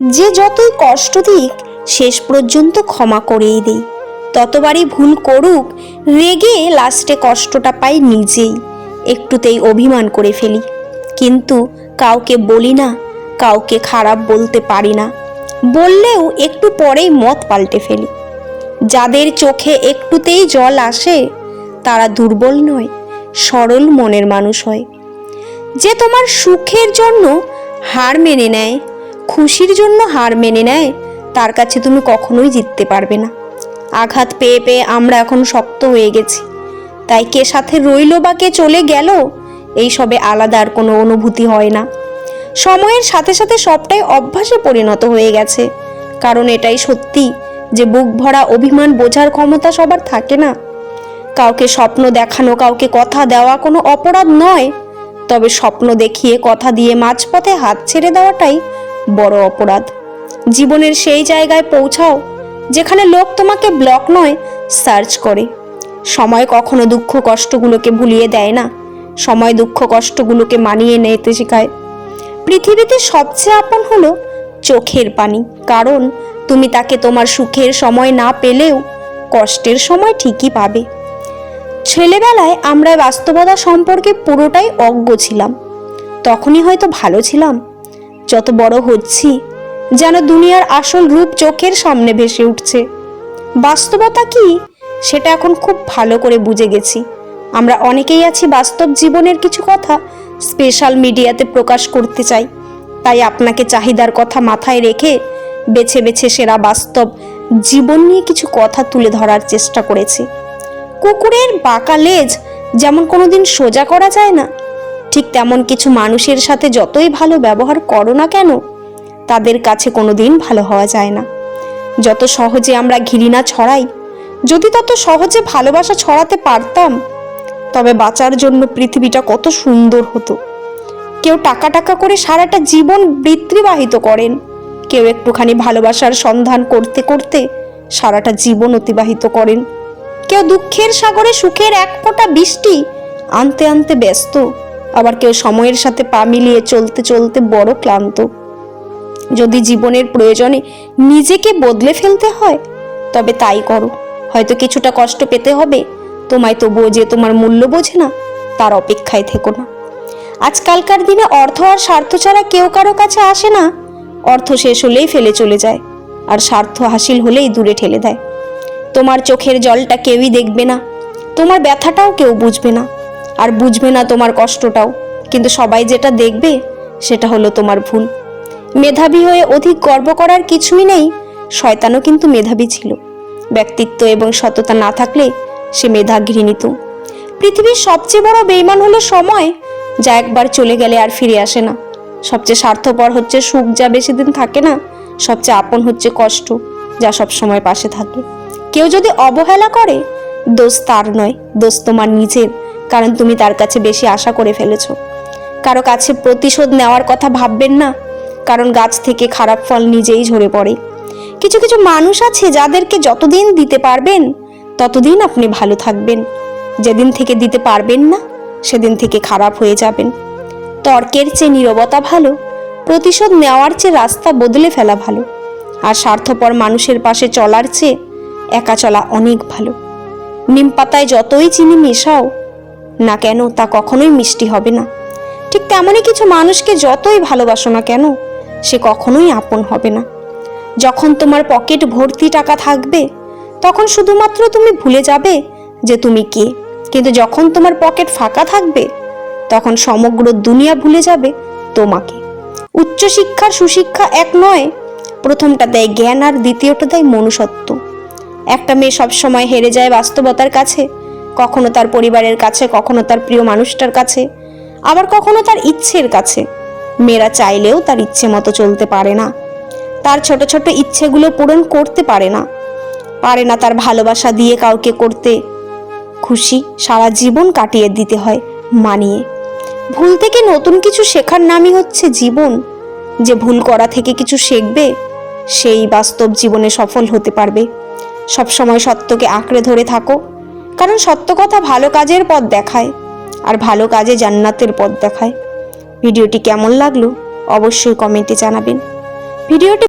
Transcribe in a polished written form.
যে যতই কষ্ট দিক শেষ পর্যন্ত ক্ষমা করেই দেই, ততবারই ভুল করুক রেগে লাস্টে কষ্টটা পাই নিজেই। একটুতেই অভিমান করে ফেলি, কিন্তু কাউকে বলি না, কাউকে খারাপ বলতে পারি না, বললেও একটু পরেই মত পাল্টে ফেলি। যাদের চোখে একটুতেই জল আসে তারা দুর্বল নয়, সরল মনের মানুষ হয়। যে তোমার সুখের জন্য হার মেনে নেয়, খুশির জন্য হার মেনে নেয়, তার কাছে তুমি কখনোই জিততে পারবে না। আঘাত পেয়ে পেয়ে আমরা এখন শক্ত হয়ে গেছি, তাই কে সাথে রইল বা কে চলে গেল এইসবে আলাদা আর কোনো অনুভূতি হয় না। সময়ের সাথে সাথে সবটাই অভ্যাসে পরিণত হয়ে গেছে, কারণ এটাই সত্যি যে বুক ভরা অভিমান বোঝার ক্ষমতা সবার থাকে না। কাউকে স্বপ্ন দেখানো, কাউকে কথা দেওয়া কোনো অপরাধ নয়, তবে স্বপ্ন দেখিয়ে কথা দিয়ে মাঝপথে হাত ছেড়ে দেওয়াটাই বড় অপরাধ। জীবনের সেই জায়গায় পৌঁছাও যেখানে লোক তোমাকে ব্লক নয়, সার্চ করে। সময় কখনো দুঃখ কষ্টগুলোকে ভুলিয়ে দেয় না, সময় দুঃখ কষ্টগুলোকে মানিয়ে নিতে শেখায়। পৃথিবীতে সবচেয়ে আপন হলো চোখের পানি, কারণ তুমি তাকে তোমার সুখের সময় না পেলেও কষ্টের সময় ঠিকই পাবে। ছেলেবেলায় আমরা বাস্তবতা সম্পর্কে পুরোটাই অজ্ঞ ছিলাম, তখনই হয়তো ভালো ছিলাম। যত বড় হচ্ছি যেন দুনিয়ার আসল রূপ চোখের সামনে ভেসে উঠছে। বাস্তবতা কি সেটা এখন খুব ভালো করে বুঝে গেছি। আমরা অনেকেই আছি বাস্তব জীবনের কিছু কথা স্পেশাল মিডিয়াতে প্রকাশ করতে চাই, তাই আপনাকে চাহিদার কথা মাথায় রেখে বেছে বেছে সেরা বাস্তব জীবন নিয়ে কিছু কথা তুলে ধরার চেষ্টা করেছি। কুকুরের বাঁকা লেজ যেমন কোনোদিন সোজা করা যায় না, ঠিক তেমন কিছু মানুষের সাথে যতই ভালো ব্যবহার করো না কেন তাদের কাছে কোনোদিন ভালো হওয়া যায় না। যত সহজে আমরা ঘৃণা ছড়াই, যদি তত সহজে ভালোবাসা ছড়াতে পারতাম তবে বাঁচার জন্য পৃথিবীটা কত সুন্দর হতো। কেউ টাকা টাকা করে সারাটা জীবন বৃত্তিবাহিত করেন, কেউ একটুখানি ভালোবাসার সন্ধান করতে করতে সারাটা জীবন অতিবাহিত করেন। কেউ দুঃখের সাগরে সুখের এক ফোঁটা বৃষ্টি আনতে আনতে ব্যস্ত, আবার কেউ সময়ের সাথে পা মিলিয়ে চলতে চলতে বড় ক্লান্ত। যদি জীবনের প্রয়োজনে নিজেকে বদলে ফেলতে হয় তবে তাই করো, হয়তো কিছুটা কষ্ট পেতে হবে তোমায়, তবুও যে তোমার মূল্য বোঝে না তার অপেক্ষায় থেকো না। আজকালকার দিনে অর্থ আর স্বার্থ ছাড়া কেউ কারো কাছে আসে না। অর্থ শেষ হলেই ফেলে চলে যায়, আর স্বার্থ হাসিল হলেই দূরে ঠেলে দেয়। তোমার চোখের জলটা কেউই দেখবে না, তোমার ব্যথাটাও কেউ বুঝবে না, আর বুঝবে না তোমার কষ্টটাও। কিন্তু সবাই যেটা দেখবে সেটা হলো তোমার ভুল। মেধাবী হয়ে অধিক গর্ব করার কিছুই নেই, শয়তানও কিন্তু মেধাবী ছিল। ব্যক্তিত্ব এবং সততা না থাকলে সে মেধা ঘৃণিত। পৃথিবীর সবচেয়ে বড় বেঈমান হলো সময়, যা একবার চলে গেলে আর ফিরে আসে না। সবচেয়ে স্বার্থপর হচ্ছে সুখ, যা বেশি দিন থাকে না। সবচেয়ে আপন হচ্ছে কষ্ট, যা সব সময় পাশে থাকে। কেউ যদি অবহেলা করে দোষ তার নয়, দোষ তোমার নিজের, কারণ তুমি তার কাছে বেশি আশা করে ফেলেছো। কারো কাছে প্রতিশোধ নেওয়ার কথা ভাববেন না, কারণ গাছ থেকে খারাপ ফল নিজেই ঝরে পড়ে। কিছু কিছু মানুষ আছে যাদেরকে যতদিন দিতে পারবেন ততদিন আপনি ভালো থাকবেন, যেদিন থেকে দিতে পারবেন না সেদিন থেকে খারাপ হয়ে যাবেন। তর্কের চেয়ে নীরবতা ভালো, প্রতিশোধ নেওয়ার চেয়ে রাস্তা বদলে ফেলা ভালো, আর স্বার্থপর মানুষের পাশে চলার চেয়ে একা চলা অনেক ভালো। নিম পাতায় যতই চিনি মেশাও না কেন তা কখনোই মিষ্টি হবে না। ঠিক তেমনই কিছু মানুষকে যতই ভালোবাসো না কেন সে কখনোই আপন হবে না। যখন তোমার পকেট ভর্তি টাকা থাকবে তখন শুধুমাত্র তুমি ভুলে যাবে যে তুমি কে, কিন্তু যখন তোমার পকেট ফাঁকা থাকবে তখন সমগ্র দুনিয়া ভুলে যাবে তোমাকে। উচ্চশিক্ষার সুশিক্ষা এক নয়, প্রথমটা দেয় জ্ঞান আর দ্বিতীয়টা দেয় মনুষ্যত্ব। একটা মেয়ে সবসময় হেরে যায় বাস্তবতার কাছে, কখনো তার পরিবারের কাছে, কখনো তার প্রিয় মানুষটার কাছে, আবার কখনো তার ইচ্ছের কাছে। মেয়েরা চাইলেও তার ইচ্ছে মতো চলতে পারে না, তার ছোট ছোট ইচ্ছেগুলো পূরণ করতে পারে না তার ভালোবাসা দিয়ে কাউকে করতে খুশি সারা জীবন কাটিয়ে দিতে হয় মানিয়ে। ভুল থেকে নতুন কিছু শেখার নামই হচ্ছে জীবন। যে ভুল করা থেকে কিছু শিখবে সেই বাস্তব জীবনে সফল হতে পারবে। সবসময় সত্যকে আঁকড়ে ধরে থাকো, কারণ সত্য কথা ভালো কাজের পথ দেখায়, আর ভালো কাজে জান্নাতের পথ দেখায়। ভিডিওটি কেমন লাগলো অবশ্যই কমেন্টে জানাবেন। ভিডিওটি